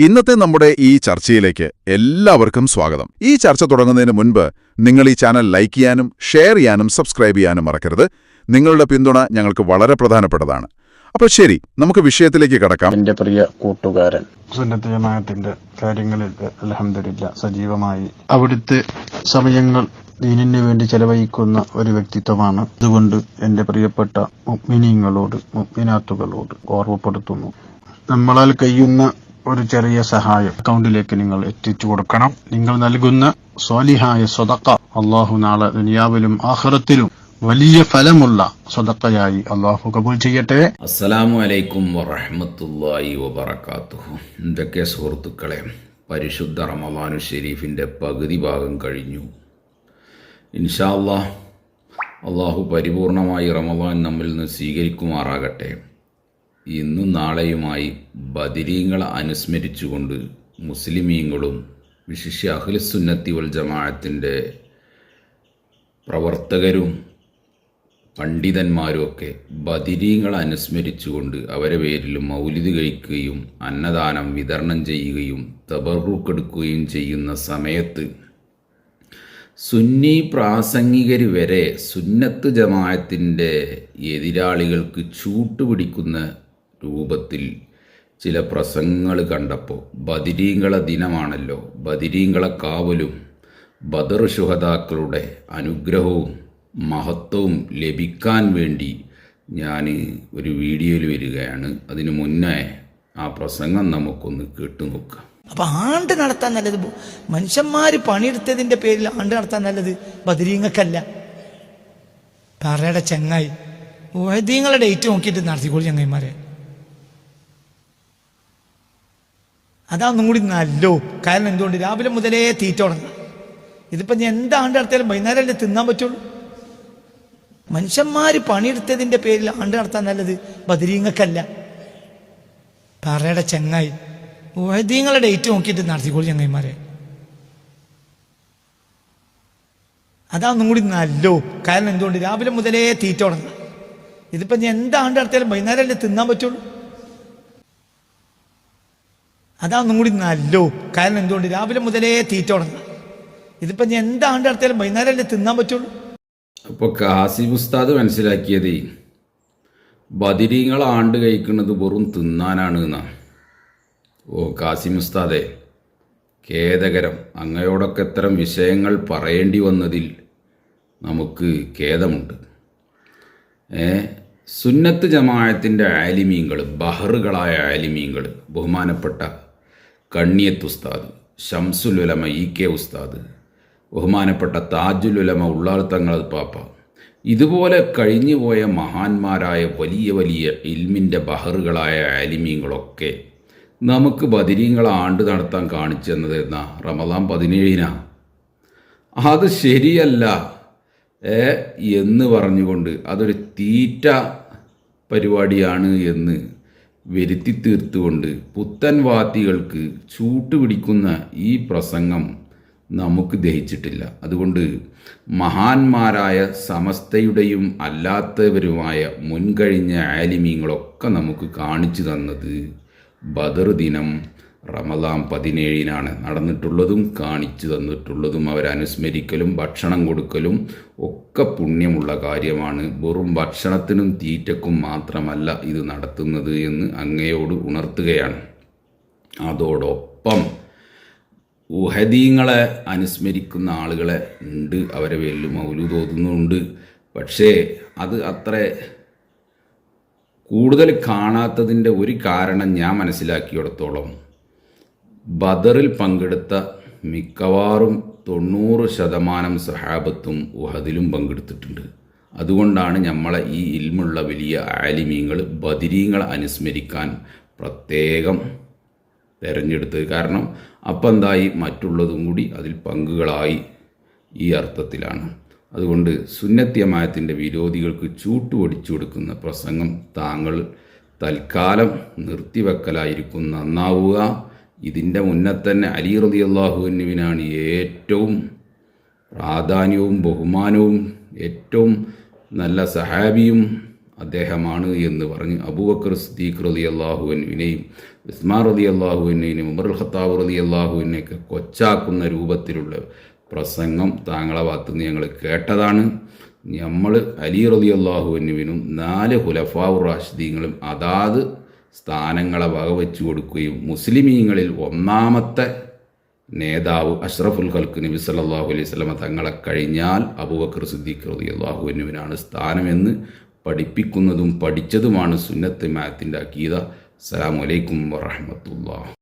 ഇന്നത്തെ നമ്മുടെ ഈ ചർച്ചയിലേക്ക് എല്ലാവർക്കും സ്വാഗതം. ഈ ചർച്ച തുടങ്ങുന്നതിന് മുൻപ് നിങ്ങൾ ഈ ചാനൽ ലൈക്ക് ചെയ്യാനും ഷെയർ ചെയ്യാനും സബ്സ്ക്രൈബ് ചെയ്യാനും മറക്കരുത്. നിങ്ങളുടെ പിന്തുണ ഞങ്ങൾക്ക് വളരെ പ്രധാനപ്പെട്ടതാണ്. അപ്പോൾ ശരി, നമുക്ക് വിഷയത്തിലേക്ക് കടക്കാം. എന്റെ പ്രിയ കൂട്ടുകാരൻ, സുന്നത്ത് ജമാഅത്തിന്റെ കാര്യങ്ങളിൽ അൽഹംദുലില്ലാ സജീവമായി അവിടുത്തെ സമയങ്ങൾ ദീനിന് വേണ്ടി ചെലവഴിക്കുന്ന ഒരു വ്യക്തിത്വമാണ്. അതുകൊണ്ട് എന്റെ പ്രിയപ്പെട്ട മുഅ്മിനീങ്ങളോട് മുഅ്മിനാത്തുകളോട് ഓർമ്മപ്പെടുത്തുന്നു, നമ്മളാൽ കഴിയുന്ന ഒരു ചെറിയ സഹായം അക്കൗണ്ടിലേക്ക് നിങ്ങൾ എത്തിച്ചു കൊടുക്കണം. നിങ്ങൾ നൽകുന്ന സ്വാലിഹായ സ്വതക്ക അള്ളാഹു നാളെ ദുനിയാവിലും ആഖിറത്തിലും വലിയ ഫലമുള്ള സ്വതക്കയായി അള്ളാഹു കബൂൽ ചെയ്യട്ടെ. അസ്സലാമു അലൈക്കും വറഹ്മത്തുള്ളാഹി വബറകാതുഹു. എന്തൊക്കെ സുഹൃത്തുക്കളെ, പരിശുദ്ധ റമളാനു ഷരീഫിൻ്റെ പകുതി ഭാഗം കഴിഞ്ഞു. ഇൻഷാ അല്ലാഹ് അള്ളാഹു പരിപൂർണമായി റമളാൻ നമ്മിൽ നിന്ന് സ്വീകരിക്കുമാറാകട്ടെ. ഇന്നും നാളെയുമായി ബദരീങ്ങളെ അനുസ്മരിച്ചുകൊണ്ട് മുസ്ലിമീങ്ങളും വിശിഷ്യ അഹ്ലുസുന്നത്തി വൽ ജമാഅത്തിൻ്റെ പ്രവർത്തകരും പണ്ഡിതന്മാരുമൊക്കെ ബദരീങ്ങളെ അനുസ്മരിച്ചുകൊണ്ട് അവരെ പേരിൽ മൗലിദ് കഴിക്കുകയും അന്നദാനം വിതരണം ചെയ്യുകയും തബറുക്കെടുക്കുകയും ചെയ്യുന്ന സമയത്ത് സുന്നി പ്രാസംഗികർ വരെ സുന്നത്ത് ജമാഅത്തിൻ്റെ എതിരാളികൾക്ക് ചൂട്ടുപിടിക്കുന്ന രൂപത്തിൽ ചില പ്രസംഗങ്ങൾ കണ്ടപ്പോൾ, ബദരീങ്ങളെ ദിനമാണല്ലോ, ബദരീങ്ങളെ കാവലും ബദർ ശുഹദാക്കളുടെ അനുഗ്രഹവും മഹത്വവും ലഭിക്കാൻ വേണ്ടി ഞാൻ ഒരു വീഡിയോയിൽ വരികയാണ്. അതിനു മുന്നേ ആ പ്രസംഗം നമുക്കൊന്ന് കേട്ടുനോക്കാം. അപ്പൊ ആണ്ട് നടത്താൻ നല്ലത്, മനുഷ്യന്മാര് പണിയെടുത്തതിന്റെ പേരിൽ ആണ്ട് നടത്താൻ നല്ലത് ബദരീങ്ങക്കല്ല. പറയുടെ ചങ്ങായി ഉഹദീങ്ങളെ ഡേറ്റ് നോക്കിയിട്ട് നടത്തിക്കോളൂ ചങ്ങായിമാരെ. അതാന്നും കൂടി നല്ലോ. കാരണം എന്തുകൊണ്ട്, രാവിലെ മുതലേ തീറ്റ തുടങ്ങാം. ഇതിപ്പോ ഞാൻ എന്താണ്ട് നടത്തിയാലും വൈകുന്നേരമല്ലേ തിന്നാൻ പറ്റുള്ളൂ. മനുഷ്യന്മാര് പണിയെടുത്തതിന്റെ പേരിൽ ആണ്ട് നടത്താൻ നല്ലത് ബദരീങ്ങക്കല്ല. പറയുടെ ചങ്ങായി ഉഹദീങ്ങളെ ഡേറ്റ് നോക്കിയിട്ട് നടത്തിക്കോളൂ ചങ്ങായിമാരെ. അതാന്നും കൂടി നല്ലോ. കാരണം എന്തുകൊണ്ട്, രാവിലെ മുതലേ തീറ്റ തുടങ്ങാം. ഇതിപ്പോ ഞാൻ എന്താണ്ട് നടത്തിയാലും വൈകുന്നേരമല്ലേ തിന്നാൻ പറ്റുള്ളൂ. അതാന്നും കൂടി നല്ലോ. കാരണം എന്തുകൊണ്ട്, രാവിലെ മുതലേ തീറ്റ തുടങ്ങാം. ഇതിപ്പോ ഞാൻ എന്താണ്ട് നടത്തിയാലും വൈകുന്നേരമല്ലേ തിന്നാൻ പറ്റുള്ളൂ. അപ്പോൾ കാസിം ഉസ്താദ് മനസ്സിലാക്കിയത് ബദരീങ്ങൾ ആണ്ട് കഴിക്കുന്നത് വെറും തിന്നാനാണ് എന്നാണ്. ഓ കാസിം ഉസ്താദെ, ഖേദകരം. അങ്ങയോടൊക്കെ ഇത്തരം വിഷയങ്ങൾ പറയേണ്ടി വന്നതിൽ നമുക്ക് ഖേദമുണ്ട്. സുന്നത്ത് ജമാഅത്തിൻ്റെ ആലിമീങ്ങൾ, ബഹറുകളായ ആലിമീങ്ങൾ, ബഹുമാനപ്പെട്ട കണ്ണിയത്ത് ഉസ്താദ്, ഷംസുൽ ഉലമ EK ഉസ്താദ്, ബഹുമാനപ്പെട്ട താജുൽ ഉലമ ഉള്ളാൾ തങ്ങൾ പാപ്പ, ഇതുപോലെ കഴിഞ്ഞുപോയ മഹാന്മാരായ വലിയ വലിയ ഇൽമിൻ്റെ ബഹറുകളായ ആലിമീങ്ങളൊക്കെ നമുക്ക് ബദരീങ്ങളെ ആണ്ട് നടത്താൻ കാണിച്ചു തന്നത് എന്നാ റമളാൻ 17 അത് ശരിയല്ല എന്ന് പറഞ്ഞുകൊണ്ട് അതൊരു തീറ്റ പരിപാടിയാണ് എന്ന് വരുത്തി തീർത്തുകൊണ്ട് പുത്തൻവാദികൾക്ക് ചൂട്ടുപിടിക്കുന്ന ഈ പ്രസംഗം നമുക്ക് ദഹിച്ചിട്ടില്ല. അതുകൊണ്ട് മഹാന്മാരായ സമസ്തയുടെയും അല്ലാത്തവരുമായ മുൻകഴിഞ്ഞ ആലിമീങ്ങളൊക്കെ നമുക്ക് കാണിച്ചു തന്നത് ബദർ ദിനം റമളാൻ 17 നടന്നിട്ടുള്ളതും കാണിച്ചു തന്നിട്ടുള്ളതും. അവരനുസ്മരിക്കലും ഭക്ഷണം കൊടുക്കലും ഒക്കെ പുണ്യമുള്ള കാര്യമാണ്. വെറും ഭക്ഷണത്തിനും തീറ്റക്കും മാത്രമല്ല ഇത് നടത്തുന്നത് എന്ന് അങ്ങയോട് ഉണർത്തുകയാണ്. അതോടൊപ്പം ഉഹദീങ്ങളെ അനുസ്മരിക്കുന്ന ആളുകളെ ഉണ്ട്, അവരെ പേരിൽ മൗലൂദ് ഓതുന്നുണ്ട്. പക്ഷേ അത് അത്ര കൂടുതൽ കാണാത്തതിൻ്റെ ഒരു കാരണം ഞാൻ മനസ്സിലാക്കിയിടത്തോളം, ബദറിൽ പങ്കെടുത്ത മിക്കവാറും 90% സഹാബത്തും ഉഹദിലും പങ്കെടുത്തിട്ടുണ്ട്. അതുകൊണ്ടാണ് നമ്മളെ ഈ ഇൽമുള്ള വലിയ ആലിമീങ്ങൾ ബദരീങ്ങളെ അനുസ്മരിക്കാൻ പ്രത്യേകം തിരഞ്ഞെടുത്തത്. കാരണം അപ്പം എന്തായി, മറ്റുള്ളതും കൂടി അതിൽ പങ്കുകളായി ഈ അർത്ഥത്തിലാണ്. അതുകൊണ്ട് സുന്നത്ത് ജമാഅത്തിൻ്റെ വിരോധികൾക്ക് ചൂട്ടുപൊടിച്ചു കൊടുക്കുന്ന പ്രസംഗം താങ്കൾ തൽക്കാലം നിർത്തിവെക്കലായിരിക്കും നന്നാവുക. ഇതിൻ്റെ മുന്നേ തന്നെ അലി റളിയല്ലാഹു അൻഹുവിനാണ് ഏറ്റവും പ്രാധാന്യവും ബഹുമാനവും ഏറ്റവും നല്ല സഹാബിയും അദ്ദേഹമാണ് എന്ന് പറഞ്ഞ് അബൂബക്കർ സിദ്ദീഖ് റളിയല്ലാഹു അൻഹുവിനെയും ഉസ്മാൻ റളിയല്ലാഹു അൻഹുവിനെയും ഉമർ ഖത്താബ് റളിയല്ലാഹു അൻഹുവിനെയൊക്കെ കൊച്ചാക്കുന്ന രൂപത്തിലുള്ള പ്രസംഗം താങ്കളെ ഭാഗത്തുനിന്ന് ഞങ്ങൾ കേട്ടതാണ്. നമ്മൾ അലി റളിയല്ലാഹു അൻഹുവിനും 4 ഖുലഫാഉർ റാഷിദീങ്ങളും അതാത് സ്ഥാനങ്ങളെ വകവെച്ചു കൊടുക്കുകയും മുസ്ലിമീങ്ങളിൽ ഒന്നാമത്തെ നേതാവ് അഷ്റഫുൽ ഖൽക്ക് നബി സല്ലല്ലാഹു അലൈഹി വസല്ലമ തങ്ങളെ കഴിഞ്ഞാൽ അബൂബക്കർ സിദ്ദീഖ് റളിയല്ലാഹു അൻഹുവിനാണ് സ്ഥാനമെന്ന് പഠിപ്പിക്കുന്നതും പഠിച്ചതുമാണ് സുന്നത്ത് ജമാഅത്തിൻ്റെ അഖീദ. അസ്സലാമു അലൈക്കും വറഹ്മത്തുള്ളാഹി.